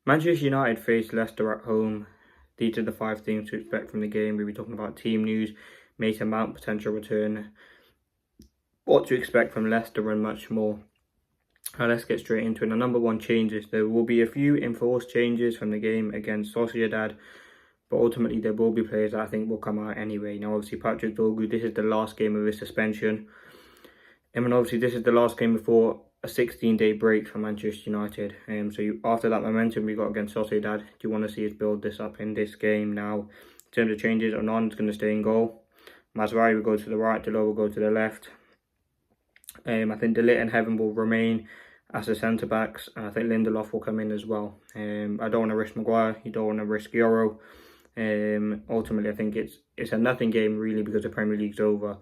Manchester United face Leicester at home. These are the 5 things to expect from the game. We'll be talking about team news, Mason Mount potential return, what to expect from Leicester and much more. Now let's get straight into it. The number one changes. There will be a few enforced changes from the game against Sociedad, but ultimately there will be players that I think will come out anyway. Now obviously Patrick Dorgu, this is the last game of his suspension. And obviously this is the last game before a 16-day break for Manchester United. After that momentum we got against Sociedad, do you want to see us build this up in this game now? In terms of changes, Onan's going to stay in goal. Mazraoui will go to the right, Delo will go to the left. I think De Ligt and Heaven will remain as the centre-backs, and I think Lindelof will come in as well. I don't want to risk Maguire, you don't want to risk Euro. Ultimately, I think it's a nothing game really because the Premier League's over.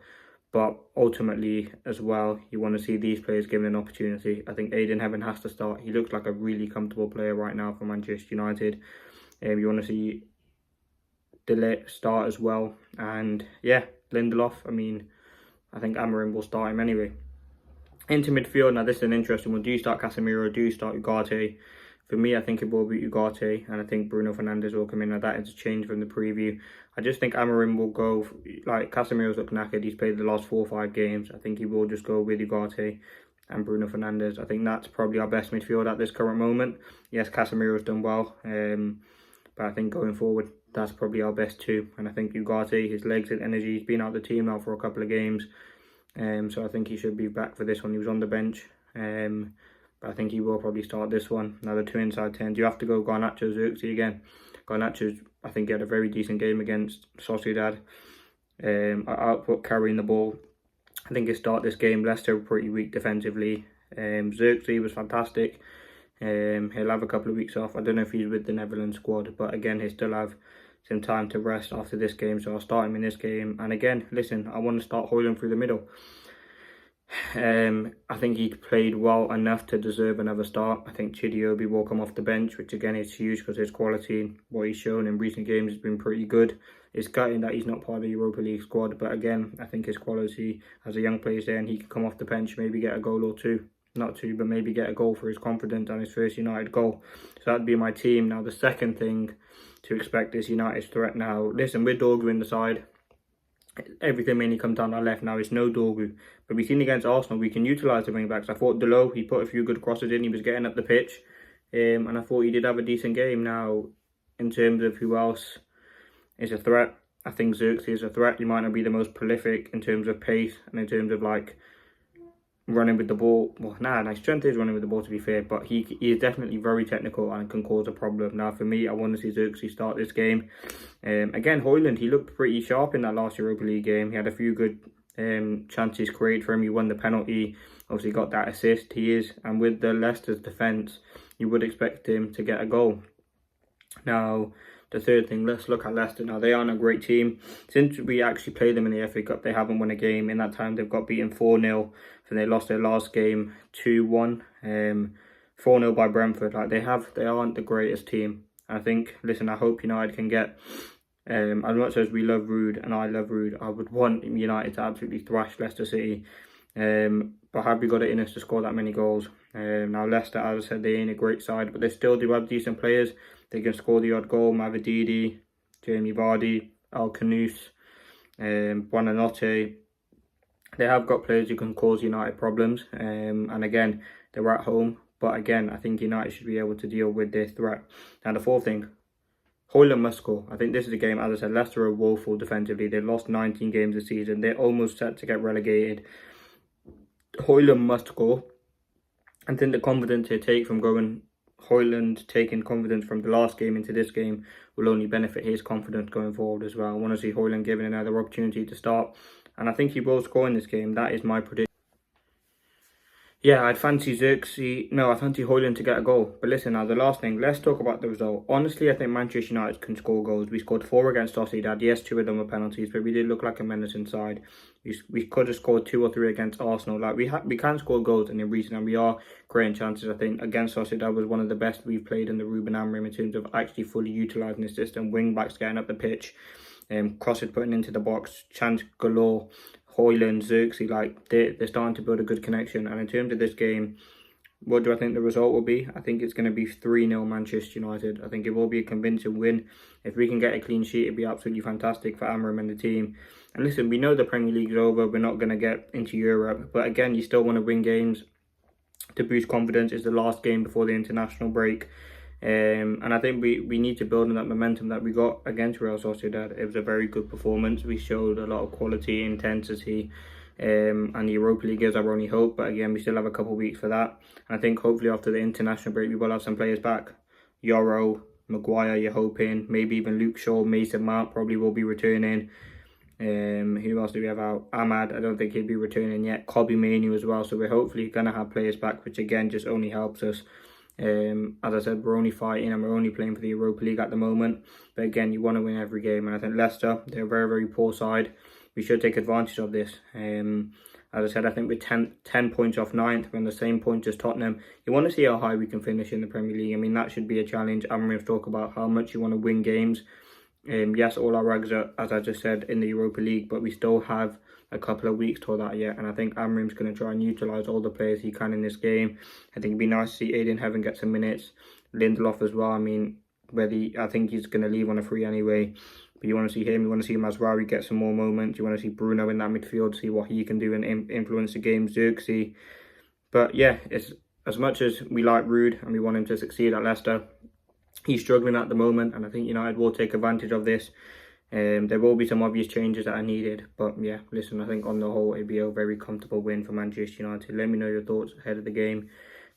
But ultimately, as well, you want to see these players given an opportunity. I think Aiden Heaven has to start. He looks like a really comfortable player right now for Manchester United. You want to see De Ligt start as well. And yeah, Lindelof, I think Amorim will start him anyway. Into midfield, now this is an interesting one. Do you start Casemiro? Do you start Ugarte? For me, I think it will be Ugarte, and I think Bruno Fernandes will come in. Now that is a change from the preview. I just think Amorim will go, like Casemiro's look knackered. He's played the last 4 or 5 games. I think he will just go with Ugarte and Bruno Fernandes. I think that's probably our best midfield at this current moment. Yes, Casemiro's done well, but I think going forward, that's probably our best two. And I think Ugarte, his legs and energy, he's been out of the team now for a couple of games. So I think he should be back for this one. He was on the bench. But I think he will probably start this one. Now the 2 inside 10s. You have to go Garnacho, Xerxes again. Garnacho, I think he had a very decent game against Sociedad. Output carrying the ball. I think he'll start this game. Leicester were pretty weak defensively. Xerxes was fantastic. He'll have a couple of weeks off. I don't know if he's with the Netherlands squad, but again, he'll still have some time to rest after this game. So I'll start him in this game. And again, listen, I want to start HOJLUND through the middle. I think he played well enough to deserve another start. I think Chidiaby will come off the bench, which again is huge because his quality, what he's shown in recent games, has been pretty good. It's gutting that he's not part of the Europa League squad, but again, I think his quality as a young player there, and he can come off the bench, maybe get a goal or two. Not two, but maybe get a goal for his confidence and his first United goal. So that'd be my team. Now the second thing to expect is United's threat now. Listen, with Dorgu in the side, everything mainly comes down our left now. It's no Dorgu, but we've seen against Arsenal we can utilise the wing backs. I thought Delo, he put a few good crosses in, he was getting up the pitch, and I thought he did have a decent game. Now in terms of who else is a threat, I think Xerxes is a threat. He might not be the most prolific in terms of pace and in terms of like running with the ball. Well, his strength is running with the ball, to be fair, but he is definitely very technical and can cause a problem. Now for me, I want to see Xerxes start this game. Again, HOJLUND, he looked pretty sharp in that last Europa League game. He had a few good chances created for him. He won the penalty, obviously got that assist. And with the Leicester's defence, you would expect him to get a goal. Now the third thing, let's look at Leicester. Now they aren't a great team. Since we actually played them in the FA Cup, they haven't won a game. In that time, they've got beaten 4-0. So they lost their last game 2-1. 4-0 by Brentford. Like they aren't the greatest team. I think, listen, I hope United can get, as much as we love Rude and I love Rude, I would want United to absolutely thrash Leicester City. But have we got it in us to score that many goals? Now Leicester, as I said, they ain't a great side, but they still do have decent players. They can score the odd goal. Mavididi, Jamie Vardy, Al Khanous, Buonanotte. They have got players who can cause United problems. And again, they're at home. But again, I think United should be able to deal with this threat. Now the fourth thing, HOJLUND must score. I think this is a game, as I said, Leicester are woeful defensively. They've lost 19 games this season. They're almost set to get relegated. HOJLUND must score. I think the confidence they take from going HOJLUND, taking confidence from the last game into this game, will only benefit his confidence going forward as well. I want to see HOJLUND given another opportunity to start, and I think he will score in this game. That is my prediction. Yeah, I'd fancy I fancy HOJLUND to get a goal. But listen now, the last thing, let's talk about the result. Honestly, I think Manchester United can score goals. We scored 4 against Sociedad. Yes, 2 of them were penalties, but we did look like a menacing side. We could have scored 2 or 3 against Arsenal. Like we can score goals in recent, and we are creating chances. I think against Sociedad was one of the best we've played in the Ruben Amorim in terms of actually fully utilising the system. Wing backs getting up the pitch, crosses putting into the box, chance galore. HOJLUND, Xerxes, like they're starting to build a good connection. And in terms of this game, What do I think the result will be? I think it's going to be 3-0 Manchester United. I think it will be a convincing win. If we can get a clean sheet, it'd be absolutely fantastic for Amram and the team. And listen, we know the Premier League's over. We're not going to get into Europe. But again, you still want to win games to boost confidence. It's the last game before the international break. And I think we need to build on that momentum that we got against Real Sociedad. It was a very good performance. We showed a lot of quality, intensity. And the Europa League is our only hope, but again, we still have a couple of weeks for that. And I think hopefully after the international break, we will have some players back. Yoro, Maguire, you're hoping, maybe even Luke Shaw, Mason Mount probably will be returning. Who else do we have out? Ahmad, I don't think he'll be returning yet. Kobe Manu as well, so we're hopefully going to have players back, which again just only helps us. As I said, we're only fighting and we're only playing for the Europa League at the moment. But again, you want to win every game, and I think Leicester, they're a very, very poor side. We should take advantage of this. As I said, I think we're 10 points off 9th. We're on the same point as Tottenham. You want to see how high we can finish in the Premier League. I mean, that should be a challenge. I'm going to talk about how much you want to win games. Yes, all our rags are, as I just said, in the Europa League, but we still have a couple of weeks till that yet. And I think Amrim's going to try and utilise all the players he can in this game. I think it'd be nice to see Aiden Heaven get some minutes. Lindelof as well. I mean, I think he's going to leave on a free anyway. But you want to see him, you want to see Mazraoui get some more moments. You want to see Bruno in that midfield, see what he can do and influence the game. Xerxes. But yeah, it's as much as we like Rude and we want him to succeed at Leicester, he's struggling at the moment, and I think United will take advantage of this. There will be some obvious changes that are needed. But yeah, listen, I think on the whole, it'd be a very comfortable win for Manchester United. Let me know your thoughts ahead of the game.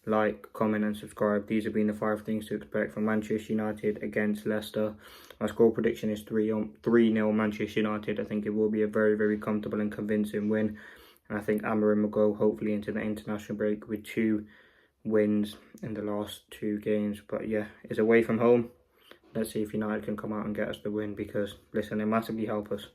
Like, comment and subscribe. These have been the 5 things to expect from Manchester United against Leicester. My score prediction is 3-0 Manchester United. I think it will be a very, very comfortable and convincing win. And I think Amarim will go hopefully into the international break with 2 wins in the last 2 games. But yeah, it's away from home. Let's see if United can come out and get us the win, because listen, it massively help us.